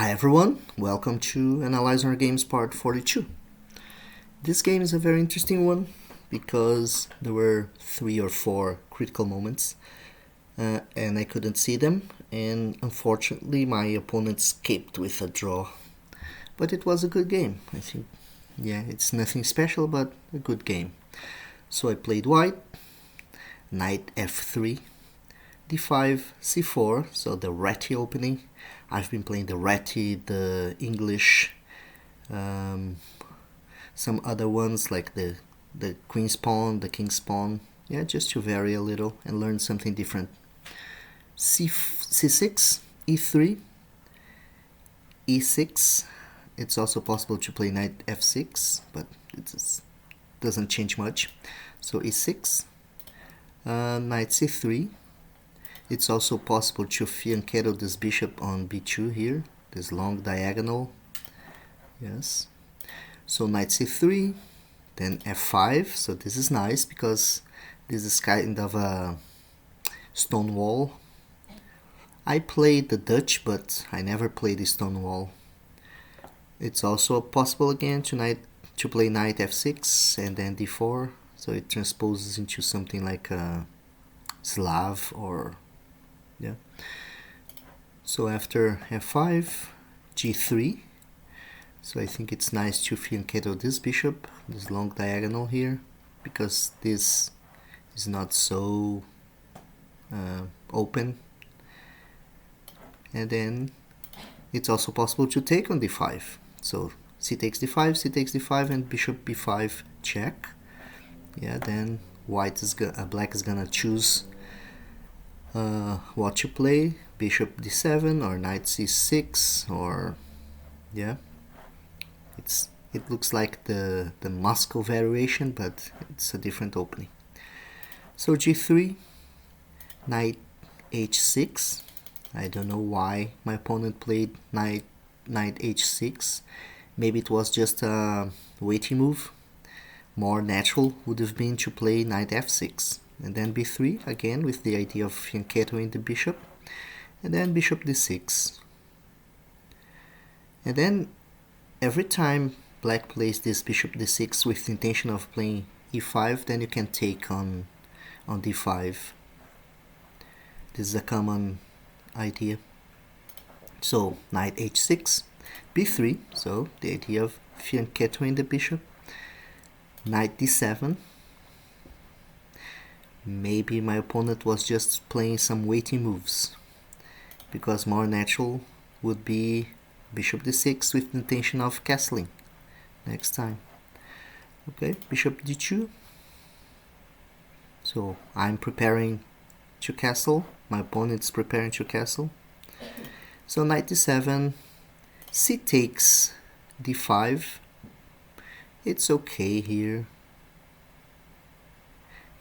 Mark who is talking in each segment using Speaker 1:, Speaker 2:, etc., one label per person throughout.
Speaker 1: Hi everyone, welcome to Analyzing Our Games Part 42. This game is a very interesting one because there were 3 or 4 critical moments and I couldn't see them, and unfortunately my opponent escaped with a draw. But it was a good game, I think. Yeah, it's nothing special but a good game. So I played white, knight f3, d5, c4, so the ratty opening. I've been playing the ratty, the English, some other ones like the queen's pawn, the king's pawn. Yeah, just to vary a little and learn something different. c6, e3, e6. It's also possible to play knight f6, but it doesn't change much. So e6, knight c3. It's also possible to fianchetto this bishop on b2 here, this long diagonal. Yes. So knight c3, then f5. So this is nice because this is kind of a stone wall. I played the Dutch, but I never played the stone wall. It's also possible again to play knight f6 and then d4. So it transposes into something like a Slav or yeah. So after f5, g3. So I think it's nice to fianchetto this bishop, this long diagonal here, because this is not so open. And then it's also possible to take on d5. So c takes d5, c takes d5, and bishop b5 check. Yeah, then black is gonna choose what to play, bishop d7 or knight c6, or yeah, it looks like the Moscow variation, but it's a different opening. So g3, knight h6. I don't know why my opponent played knight h6. Maybe it was just a waiting move. More natural would have been to play knight f6. And then b3, again with the idea of fianchettoing the bishop. And then bishop d6. And then every time black plays this bishop d6 with the intention of playing e5, then you can take on d5. This is a common idea. So knight h6, b3, so the idea of fianchettoing the bishop. Knight d7. Maybe my opponent was just playing some waiting moves, because more natural would be bishop d6 with the intention of castling next time. Okay, bishop d2. So I'm preparing to castle, my opponent's preparing to castle. So knight d7, c takes d5. It's okay here.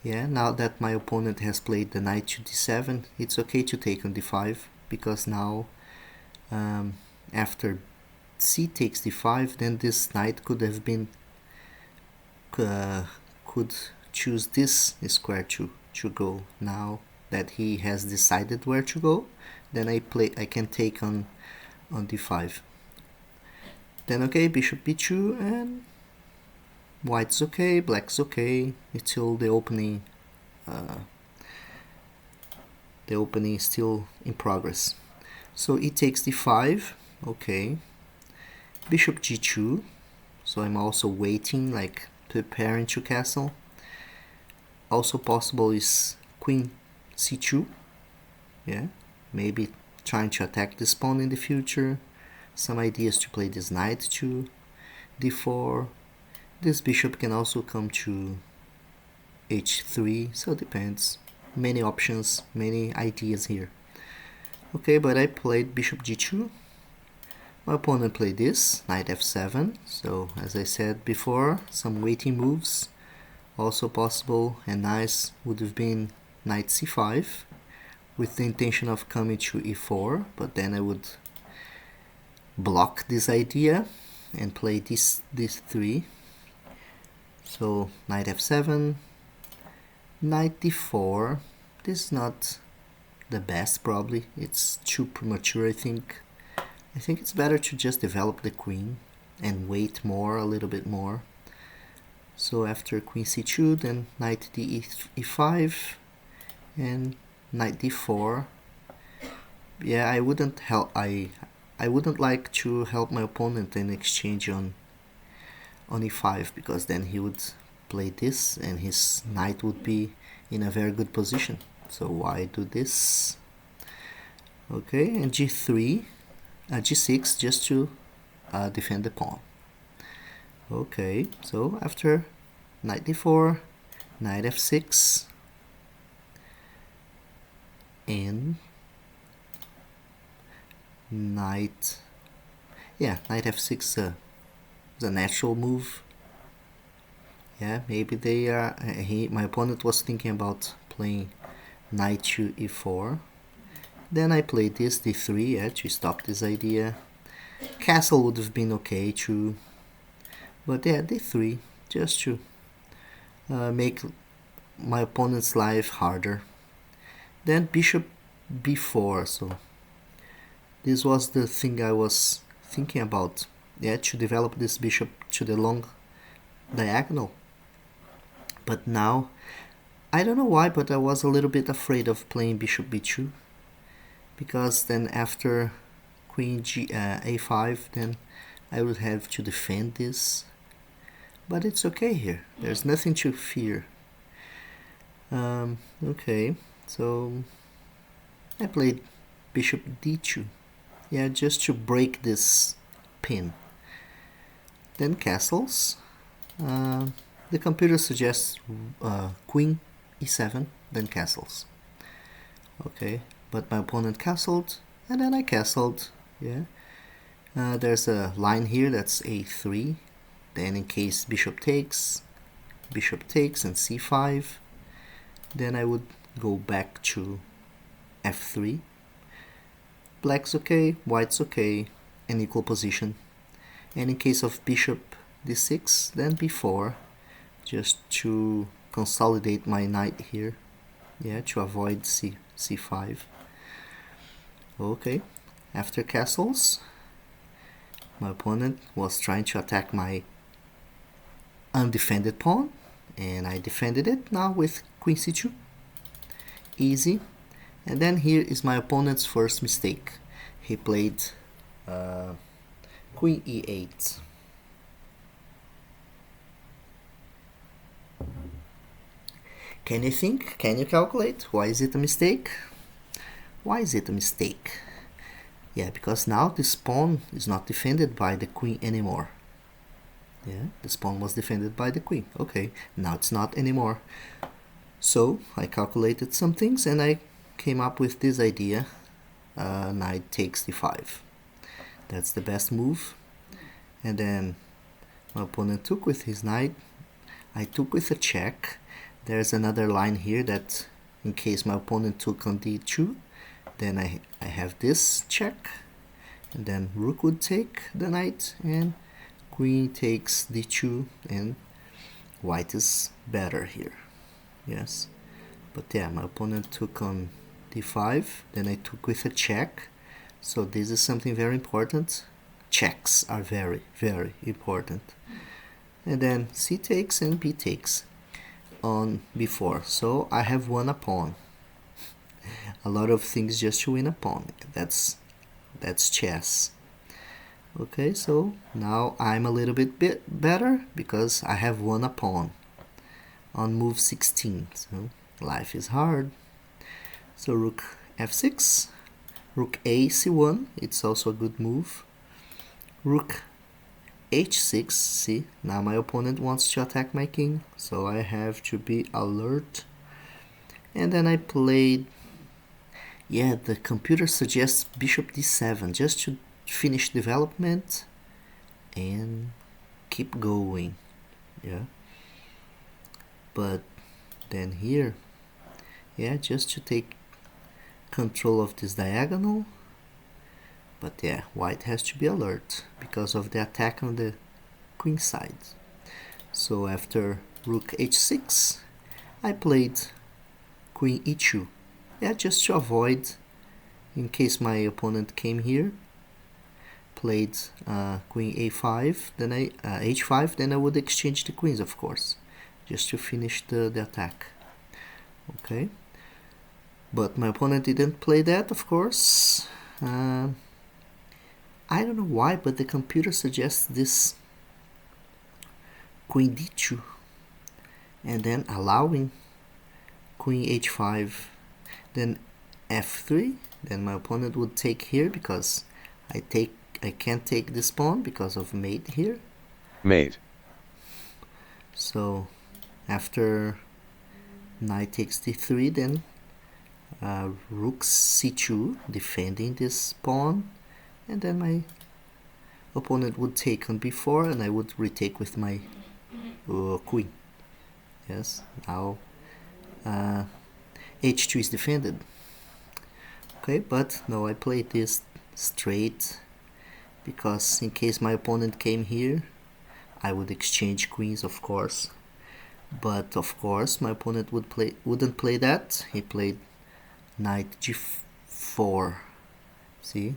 Speaker 1: Yeah, now that my opponent has played the knight to d7, it's okay to take on d5, because now after c takes d5, then this knight could have been could choose this square to go. Now that he has decided where to go, then I can take on d5. Then okay, bishop b2, and white's okay, black's okay until the opening is still in progress. So e takes d5, okay. Bishop g2, so I'm also waiting, like preparing to castle. Also possible is queen c2, yeah, maybe trying to attack this pawn in the future. Some ideas to play this knight to d4. This bishop can also come to h3, so it depends. Many options, many ideas here. Okay, but I played bishop g2. My opponent played this, knight f7. So as I said before, some waiting moves. Also possible and nice would have been knight c5 with the intention of coming to e4, but then I would block this idea and play these 3. So knight f7, knight d4. This is not the best, probably. It's too premature, I think. I think it's better to just develop the queen and wait more, a little bit more. So after queen c2, then knight e5 and knight d4. Yeah, I wouldn't like to help my opponent in exchange on e5, because then he would play this and his knight would be in a very good position. So why do this? Okay, and g3, g6, just to defend the pawn. Okay, so after knight d4, knight f6, and knight f6 is a natural move. Yeah, maybe they are. My opponent was thinking about playing knight to e4. Then I played this d3, yeah, to stop this idea. Castle would have been okay too, but yeah, d3 just to make my opponent's life harder. Then bishop b4. So this was the thing I was thinking about. Yeah, to develop this bishop to the long diagonal. But now, I don't know why, but I was a little bit afraid of playing bishop b2, because then after queen a5, then I would have to defend this. But it's okay here. There's nothing to fear. Okay, so I played bishop d2. Yeah, just to break this pin. Then castles. The computer suggests queen e7, then castles. Okay, but my opponent castled, and then I castled. Yeah. There's a line here that's a3. Then in case bishop takes and c5, then I would go back to f3. Black's okay, white's okay, in equal position. And in case of bishop d6, then b4, just to consolidate my knight here. Yeah, to avoid c5. Okay, after castles, my opponent was trying to attack my undefended pawn, and I defended it now with queen c2. Easy. And then here is my opponent's first mistake. He played queen e8. Can you think? Can you calculate? Why is it a mistake? Why is it a mistake? Yeah, because now this pawn is not defended by the queen anymore. Yeah, this pawn was defended by the queen. Okay, now it's not anymore. So I calculated some things and I came up with this idea. Knight takes d5. That's the best move. And then my opponent took with his knight. I took with a check. There's another line here that in case my opponent took on d2, then I have this check, and then rook would take the knight, and queen takes d2, and white is better here. Yes, but yeah, my opponent took on d5, then I took with a check. So this is something very important. Checks are very, very important. And then c takes and b takes on b4. So I have won a pawn. A lot of things just to win a pawn. That's chess. Okay, so now I'm a little bit better because I have won a pawn on move 16. So life is hard. So rook f6, rook a c1, it's also a good move. Rook h6, see, now my opponent wants to attack my king, so I have to be alert. And then I played, yeah, the computer suggests bishop d7, just to finish development and keep going. Yeah, but then here, yeah, just to take control of this diagonal. But yeah, white has to be alert because of the attack on the queen side. So after rook h6, I played queen e2. Yeah, just to avoid, in case my opponent came here, played queen a5, then h5, then I would exchange the queens, of course, just to finish the attack. Okay, but my opponent didn't play that, of course. I don't know why, but the computer suggests this queen d2 and then allowing queen h5, then f3. Then my opponent would take here because I can't take this pawn because of mate here.
Speaker 2: Mate.
Speaker 1: So after knight takes d3, then rook c2, defending this pawn, and then my opponent would take on b4 and I would retake with my queen. Yes, now h2 is defended. Okay, but no, I played this straight because in case my opponent came here, I would exchange queens, of course. But of course, my opponent wouldn't play that. He played knight g4. See,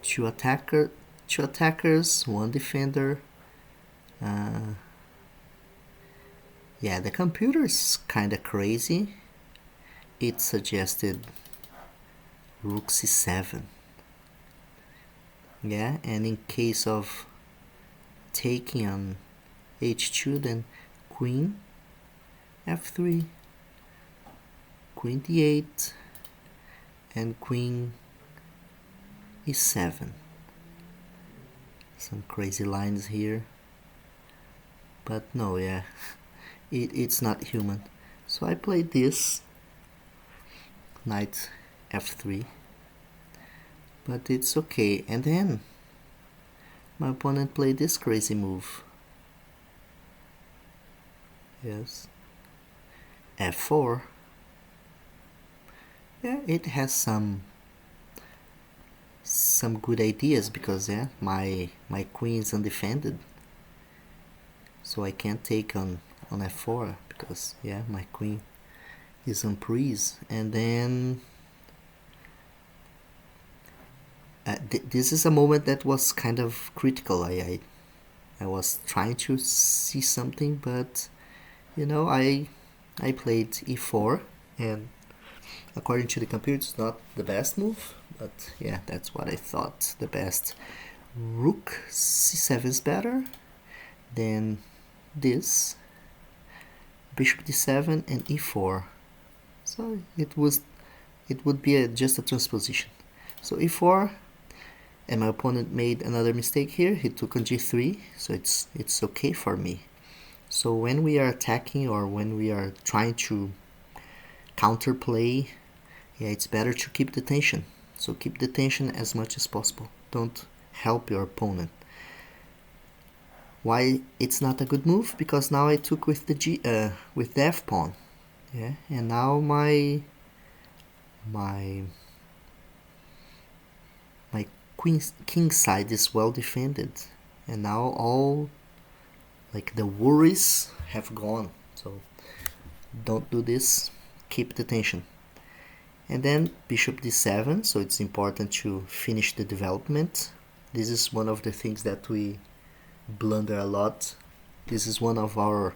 Speaker 1: two attackers, one defender. Yeah, the computer is kind of crazy. It suggested rook c7. Yeah, and in case of taking on h2, then queen f3, queen d8, and queen e7. Some crazy lines here, but no, yeah, it's not human. So I played this knight f3, but it's okay. And then my opponent played this crazy move. Yes, f4. Yeah, it has some good ideas because yeah, my queen is undefended, so I can't take on f4 because yeah, my queen is unprise. And then this is a moment that was kind of critical. I was trying to see something, but you know, I played e4, and according to the computer it's not the best move, but yeah, that's what I thought the best. Rook c7 is better than this, bishop d7 and e4. So it would be just a transposition. So e4, and my opponent made another mistake here. He took on g3, so it's okay for me. So when we are attacking or when we are trying to counterplay, yeah, it's better to keep the tension. So keep the tension as much as possible. Don't help your opponent. Why it's not a good move? Because now I took with the f pawn, yeah, and now my king side is well defended, and now all like the worries have gone. So don't do this. Keep the tension. And then bishop d7, so it's important to finish the development. This is one of the things that we blunder a lot. This is one of our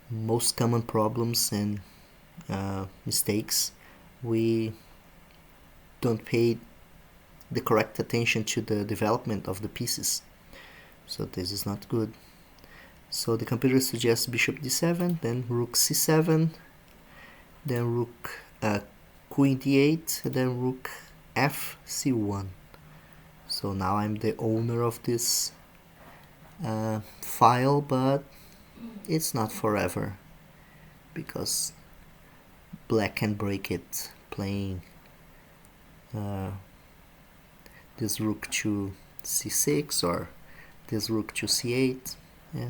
Speaker 1: most common problems and mistakes. We don't pay the correct attention to the development of the pieces. So this is not good. So the computer suggests bishop d7, then rook c7, then rook queen d8, then rook f c1. So now I'm the owner of this file, but it's not forever because black can break it playing this rook to c6 or this rook to c8. Yeah,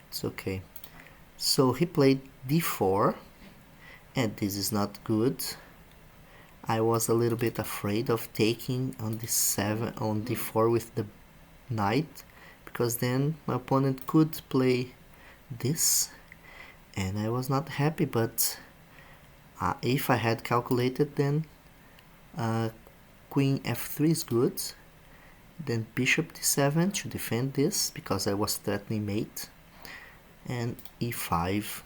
Speaker 1: it's okay. So he played d4, and this is not good. I was a little bit afraid of taking on d4 with the knight, because then my opponent could play this, and I was not happy. But if I had calculated, then queen f3 is good, Then bishop d7 to defend this because I was threatening mate, and e5.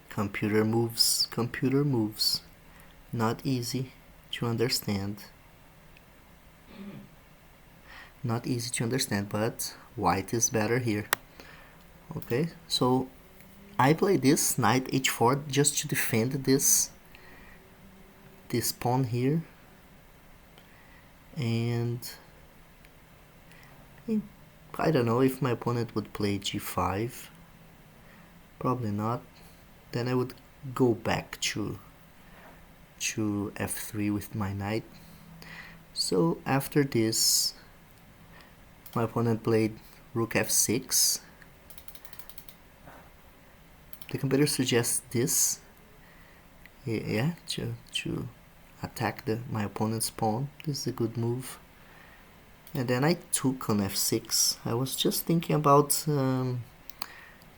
Speaker 1: Computer moves, not easy to understand. Not easy to understand, but white is better here. Okay, so I play this knight h4 just to defend this pawn here, and I don't know if my opponent would play g5. Probably not. Then I would go back to f3 with my knight. So after this, my opponent played rook f6. The computer suggests this, yeah, to attack my opponent's pawn. This is a good move. And then I took on f6. I was just thinking about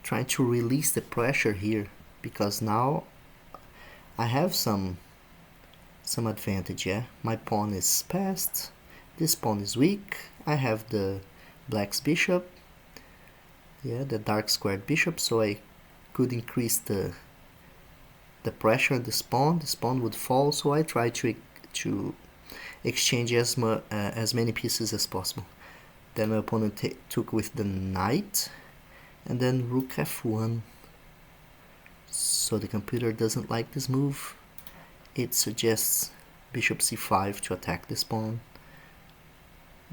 Speaker 1: trying to release the pressure here, because now I have some advantage. Yeah, my pawn is passed, this pawn is weak, I have the black's bishop, yeah, the dark squared bishop, so I could increase the pressure on this pawn would fall, so I try to exchange as many pieces as possible. Then my opponent took with the knight, and then rook f1. So the computer doesn't like this move. It suggests bishop c5 to attack this pawn.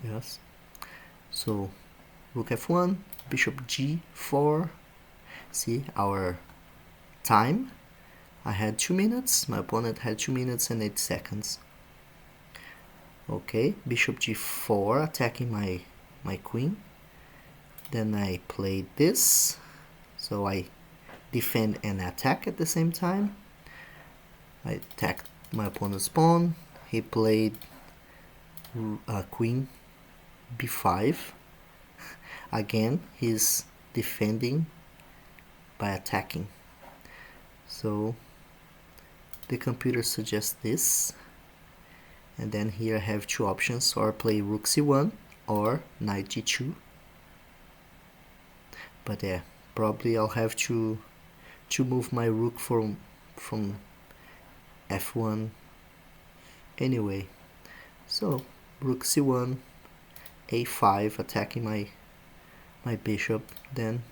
Speaker 1: Yes. So rook f1, bishop g4. See our time. I had 2 minutes, my opponent had 2 minutes and 8 seconds. Okay, bishop g4 attacking my queen. Then I played this, so I defend and attack at the same time. I attacked my opponent's pawn. He played queen b5. Again, he's defending by attacking. So the computer suggests this, and then here I have two options, or play rook c1 or knight g2. But yeah, probably I'll have to move my rook from f1 anyway. So rook c1, a5 attacking my bishop, then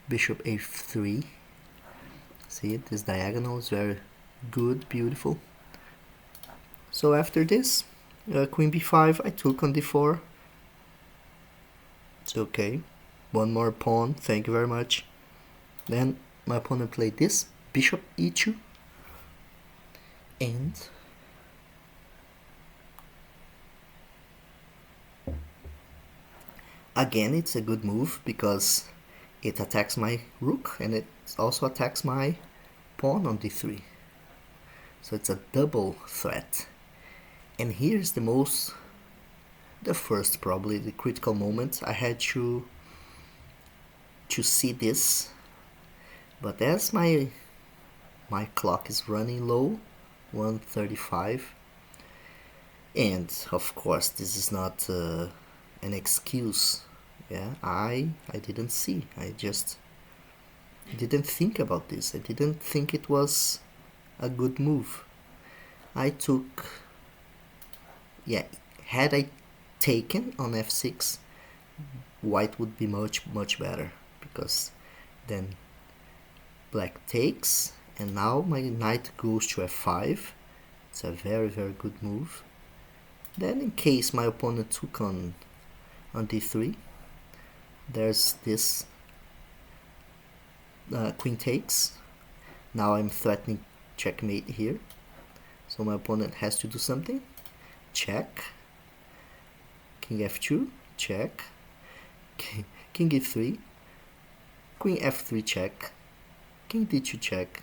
Speaker 1: bishop a3. See, this diagonal is very good, beautiful. So after this, queen b5, I took on d4. It's okay. One more pawn, thank you very much. Then my opponent played this, bishop e2. And again, it's a good move because it attacks my rook and it also attacks my pawn on d3. So it's a double threat. And here's the first, probably the critical moment. I had to see this, but as my clock is running low, 1:35, and of course this is not an excuse. Yeah, I didn't see. I just didn't think about this. I didn't think it was a good move. I took, yeah, had I taken on f6, white would be much better, because then black takes, and now my knight goes to f5. It's a very good move. Then in case my opponent took on d3, there's this queen takes. Now I'm threatening checkmate here, so my opponent has to do something. Check, king f2, check, king e3, queen f3 check, king d2 check,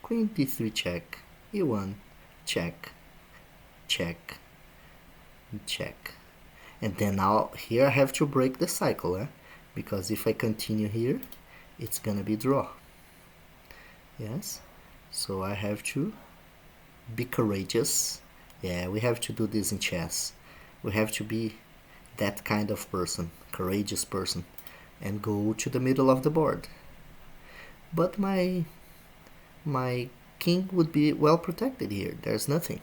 Speaker 1: queen d3 check, e1 check, check, check. And then now here I have to break the cycle, because if I continue here, it's gonna be draw. Yes, so I have to be courageous. Yeah, we have to do this in chess. We have to be that kind of person, courageous person, and go to the middle of the board. But my king would be well protected here. There's nothing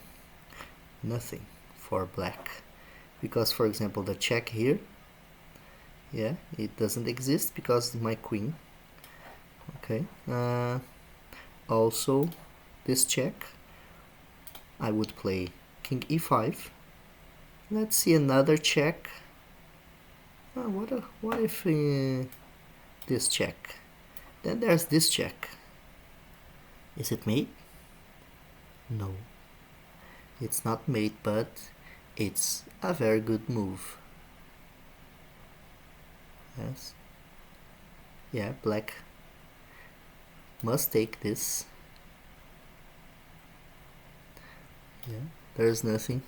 Speaker 1: for black, because for example the check here, yeah, it doesn't exist because my queen. Okay, also this check, I would play king e5. Let's see another check. What if this check? Then there's this check. Is it mate? No, it's not mate, but it's a very good move. Yes. Yeah, black must take this. Yeah, there's nothing.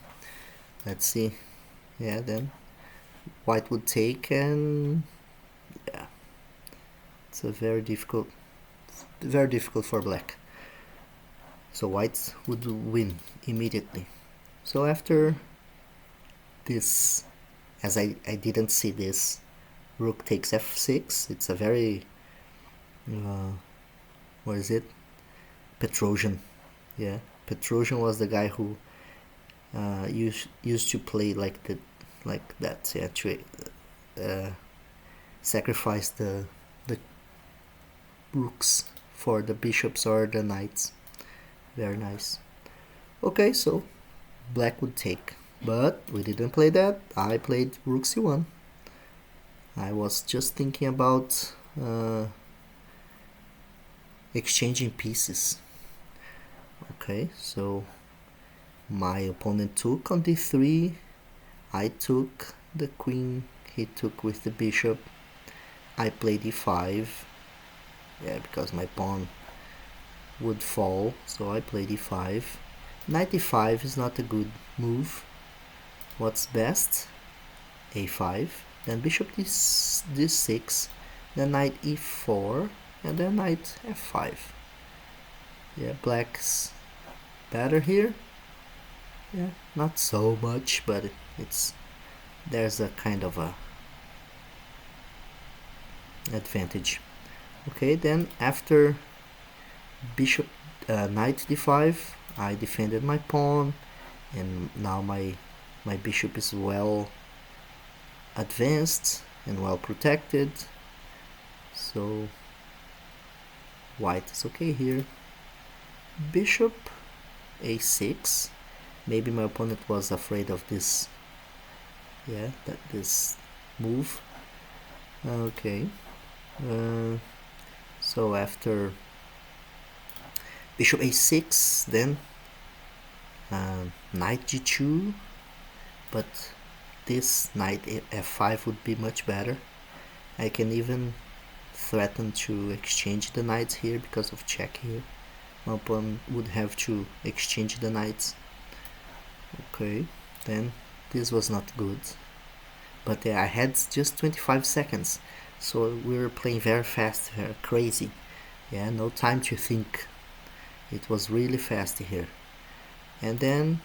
Speaker 1: Let's see. Yeah, then white would take, and yeah, it's a very difficult for black. So white would win immediately. So after this, as I didn't see this, rook takes f6. It's a very what is it? Petrosian. Yeah, Petrosian was the guy who used to play like that. Yeah, to sacrifice the rooks for the bishops or the knights. Very nice. Okay, so black would take, but we didn't play that. I played rook c1. I was just thinking about exchanging pieces. Okay, so my opponent took on d3, I took the queen, he took with the bishop, I played e5, yeah, because my pawn would fall, so I played e5. Knight e5 is not a good move. What's best? a5, then bishop d6, then knight e4, and then knight f5. Yeah, black's better here. Yeah, not so much, but there's a kind of a advantage. Okay, then after bishop knight d5, I defended my pawn, and now my bishop is well advanced and well protected, so white is okay here. Bishop a6. Maybe my opponent was afraid of this, yeah, this move. Okay, so after bishop a6, then knight g2, but this knight f5 would be much better. I can even threaten to exchange the knights here because of check here. My opponent would have to exchange the knights. Okay, then this was not good, but I had just 25 seconds, so we were playing very fast, very crazy. Yeah, no time to think. It was really fast here. And then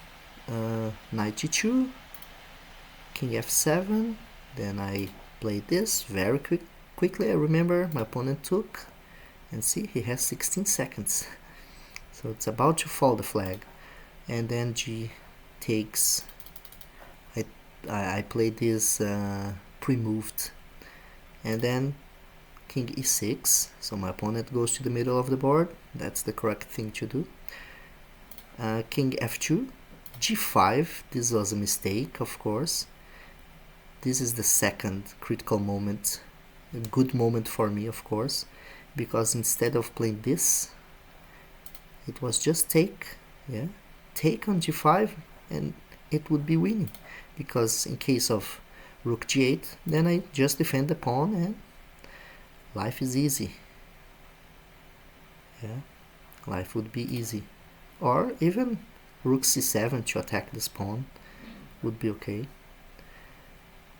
Speaker 1: knight g2, king f7, then I played this very quickly. I remember my opponent took, and see, he has 16 seconds, so it's about to fall the flag. And then g takes, I played this pre-moved, and then king e6, so my opponent goes to the middle of the board. That's the correct thing to do. King f2, g5, this was a mistake, of course. This is the second critical moment, a good moment for me, of course, because instead of playing this, it was just take, yeah, take on g5, and it would be winning, because in case of rook g8, then I just defend the pawn and life is easy. Yeah, life would be easy. Or even rook c7 to attack this pawn would be okay.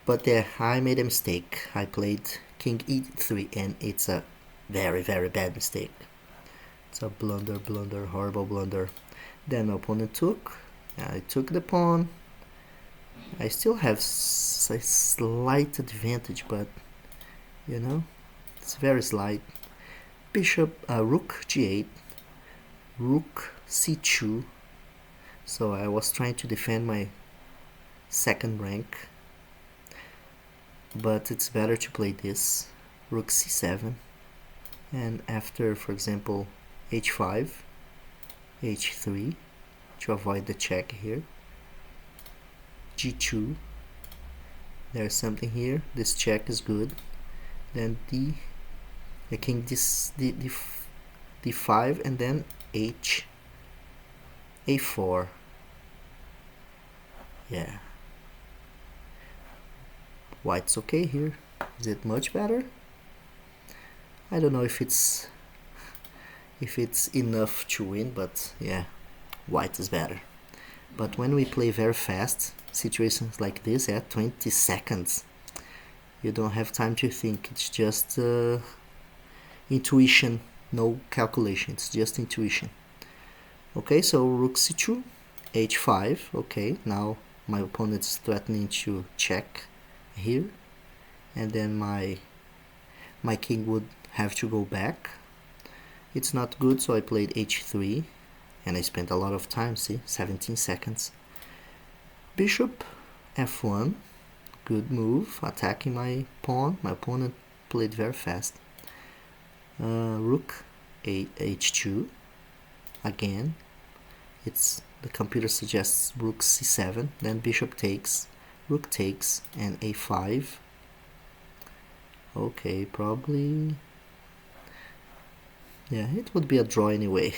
Speaker 1: But there, I made a mistake. I played king e3, and it's a very, very bad mistake. It's a blunder, horrible blunder. Then my opponent took. I took the pawn. I still have a slight advantage, but you know, it's very slight. Rook g8, rook c2. So I was trying to defend my second rank, but it's better to play this. Rook c7, and after, for example, h5, h3, to avoid the check here, g2, there's something here, this check is good, then the king d5, and then a4. Yeah, white's okay here. Is it much better? I don't know if it's enough to win, but yeah, white is better. But when we play very fast, situations like this at 20 seconds, you don't have time to think. It's just intuition, no calculation. It's just intuition. Okay, so rook c2, h5. Okay, now my opponent's threatening to check here, and then my king would have to go back. It's not good, so I played h3, and I spent a lot of time, see, 17 seconds. Bishop f1, good move, attacking my pawn. My opponent played very fast. Rook h2, again, the computer suggests rook c7, then bishop takes, rook takes, and a5. Okay, probably, yeah, it would be a draw anyway.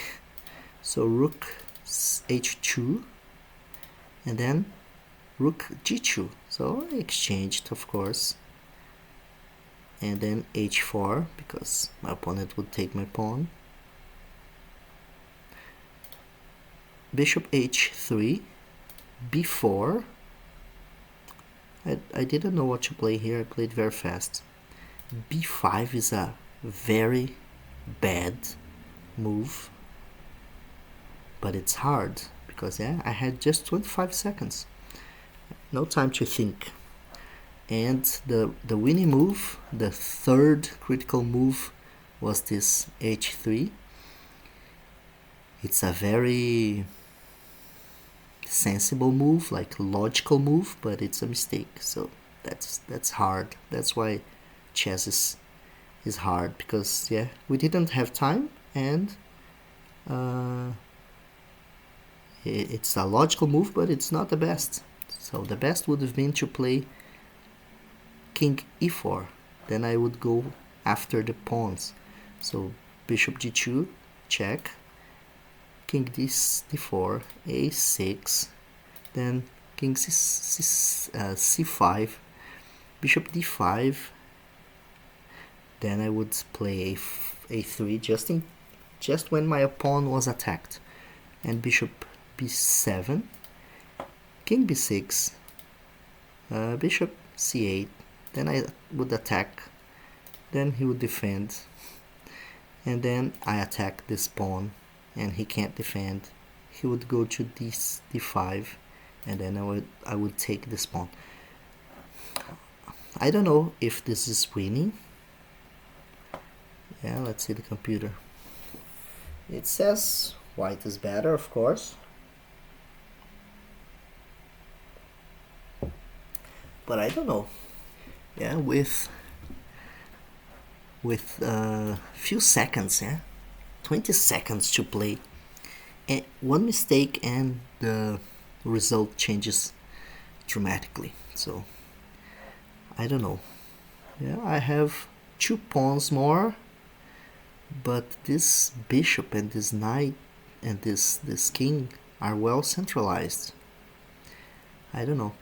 Speaker 1: So rook h2, and then rook g2. So I exchanged, of course, and then h4, because my opponent would take my pawn. Bishop h3, b4. I didn't know what to play here. I played very fast. b5 is a very bad move, but it's hard because yeah, I had just 25 seconds, no time to think. And the winning move, the third critical move, was this h3. It's a very sensible move, like logical move, but it's a mistake. So that's hard. That's why chess is hard, because yeah, we didn't have time, and it's a logical move, but it's not the best. So the best would have been to play king e4. Then I would go after the pawns. So bishop g2, check, king d4, a6, then king c5, bishop d5. Then I would play a3 just when my pawn was attacked, and bishop b7, king b6, bishop c8. Then I would attack, then he would defend, and then I attack this pawn, and he can't defend. He would go to d5, and then I would take this pawn. I don't know if this is winning. Yeah, let's see the computer. It says white is better, of course, but I don't know. Yeah, with few seconds, yeah, 20 seconds to play, and one mistake and the result changes dramatically. So I don't know. Yeah, I have 2 pawns more, but this bishop and this knight and this king are well centralized. I don't know.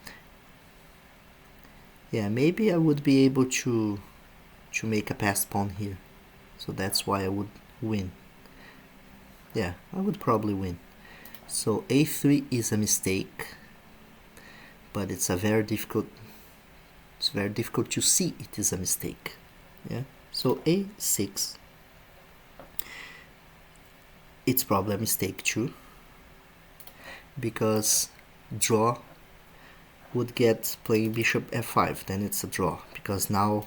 Speaker 1: Yeah, maybe I would be able to make a passed pawn here, so that's why I would win. Yeah, I would probably win. So a3 is a mistake, but it's very difficult to see it is a mistake. Yeah, so a6, it's probably a mistake too, because draw would get playing bishop f5, then it's a draw, because now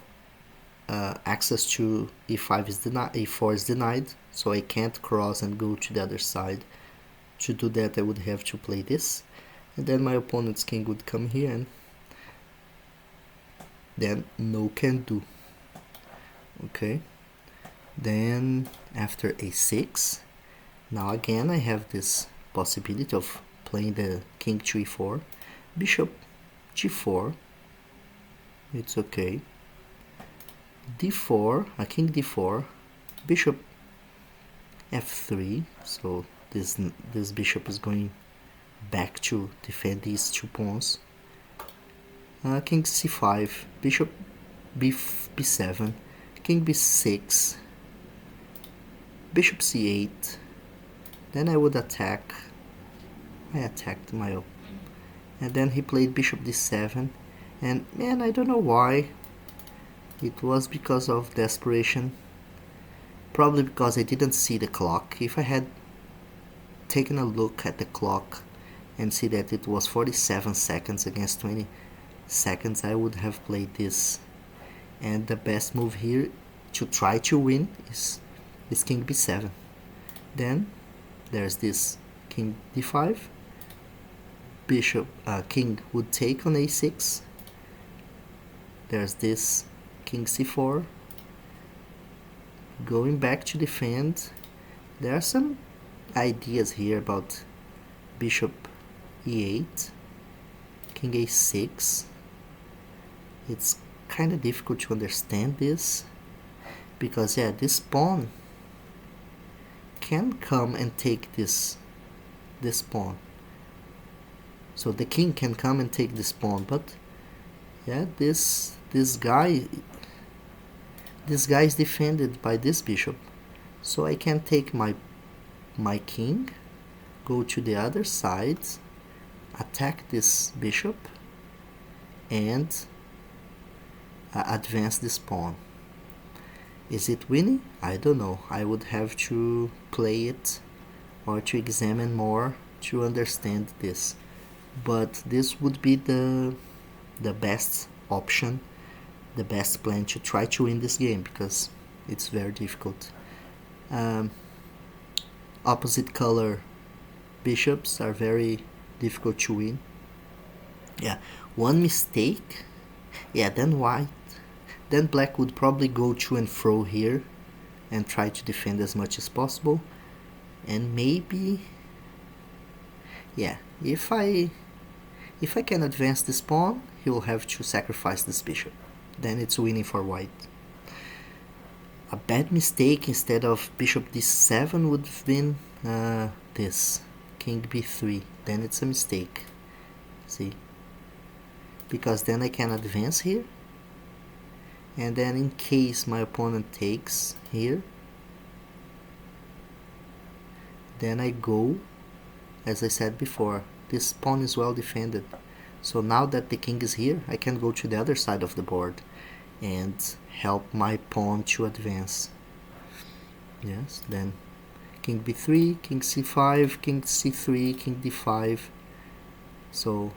Speaker 1: access to e5 is denied, e4 is denied, so I can't cross and go to the other side. To do that, I would have to play this, and then my opponent's king would come here, and then no can do. Okay, then after a6, now again I have this possibility of playing the king to e4, bishop g4, it's okay, d4, a king d4, bishop f3, so this bishop is going back to defend these 2 pawns, king c5, bishop b7, king b6, bishop c8, then I would attack, I attacked my own, and then he played bishop d7, and man, I don't know why, it was because of desperation, probably because I didn't see the clock. If I had taken a look at the clock and see that it was 47 seconds against 20 seconds, I would have played this, and the best move here to try to win is king b7. Then there's this king d5, bishop, king would take on a6, there's this king c4, going back to defend. There are some ideas here about bishop e8, king a6. It's kind of difficult to understand this, because yeah, this pawn can come and take this pawn, so the king can come and take this pawn, but yeah, this guy is defended by this bishop, so I can take my king, go to the other side, attack this bishop, and advance this pawn. Is it winning? I don't know. I would have to play it or to examine more to understand this, but this would be the best option, the best plan to try to win this game, because it's very difficult. Opposite color bishops are very difficult to win. Yeah, one mistake, yeah, then white, then black would probably go to and fro here and try to defend as much as possible, and maybe, yeah, if I can advance this pawn, he will have to sacrifice this bishop, then it's winning for white. A bad mistake, instead of bishop d7 would have been this, king b3, then it's a mistake, see, because then I can advance here, and then in case my opponent takes here, then I go, as I said before, this pawn is well defended, so now that the king is here, I can go to the other side of the board and help my pawn to advance. Yes, then king b3, king c5, king c3, king d5, so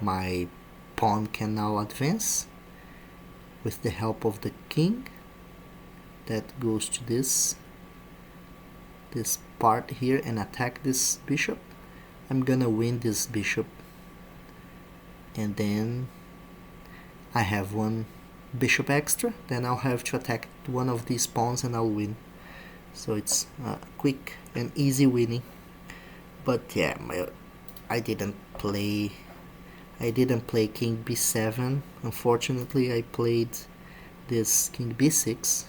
Speaker 1: my pawn can now advance with the help of the king. That goes to this part here and attack this bishop. I'm gonna win this bishop, and then I have one bishop extra, then I'll have to attack one of these pawns and I'll win. So it's quick and easy winning. But yeah, I didn't play king b7, unfortunately. I played this king b6,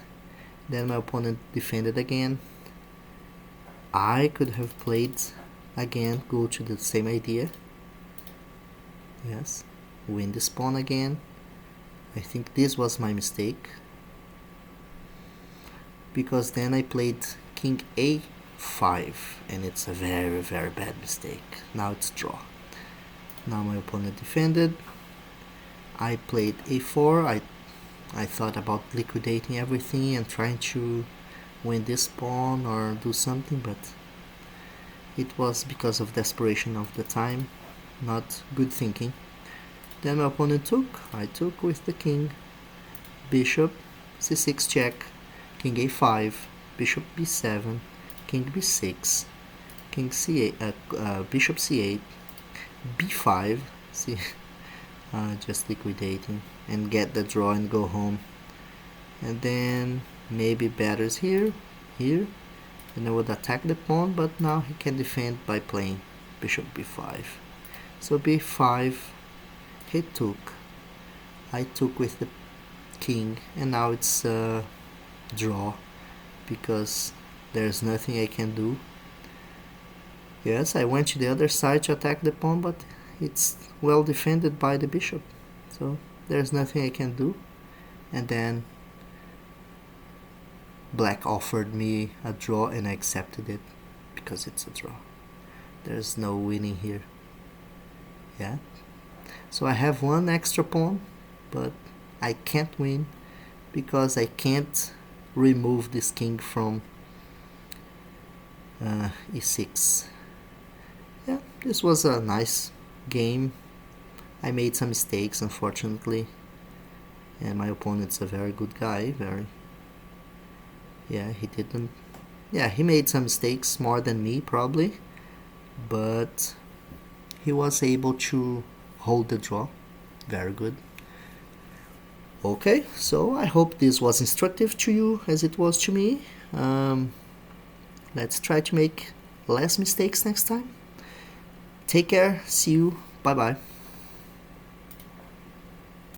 Speaker 1: then my opponent defended again. I could have played again, go to the same idea, yes, win this pawn again. I think this was my mistake, because then I played king a5, and it's a very, very bad mistake. Now it's draw. Now my opponent defended. I played a4. I thought about liquidating everything and trying to win this pawn or do something, but it was because of desperation of the time. not good thinking. Then my opponent took, I took with the king, bishop c6 check, king a5, bishop b7, king b6, king c8, bishop c8, b5, see, just liquidating and get the draw and go home. And then maybe batters here, and I would attack the pawn, but now he can defend by playing bishop b5. So b5, he took, I took with the king, and now it's a draw because there's nothing I can do. Yes, I went to the other side to attack the pawn, but it's well defended by the bishop, so there's nothing I can do. And then black offered me a draw and I accepted it because it's a draw. There's no winning here. Yeah, so I have one extra pawn, but I can't win because I can't remove this king from e6. Yeah, this was a nice game. I made some mistakes, unfortunately, and my opponent's a very good guy. He made some mistakes, more than me probably, but he was able to hold the draw. Very good. Okay, so I hope this was instructive to you as it was to me. Let's try to make less mistakes next time. Take care. See you. Bye bye.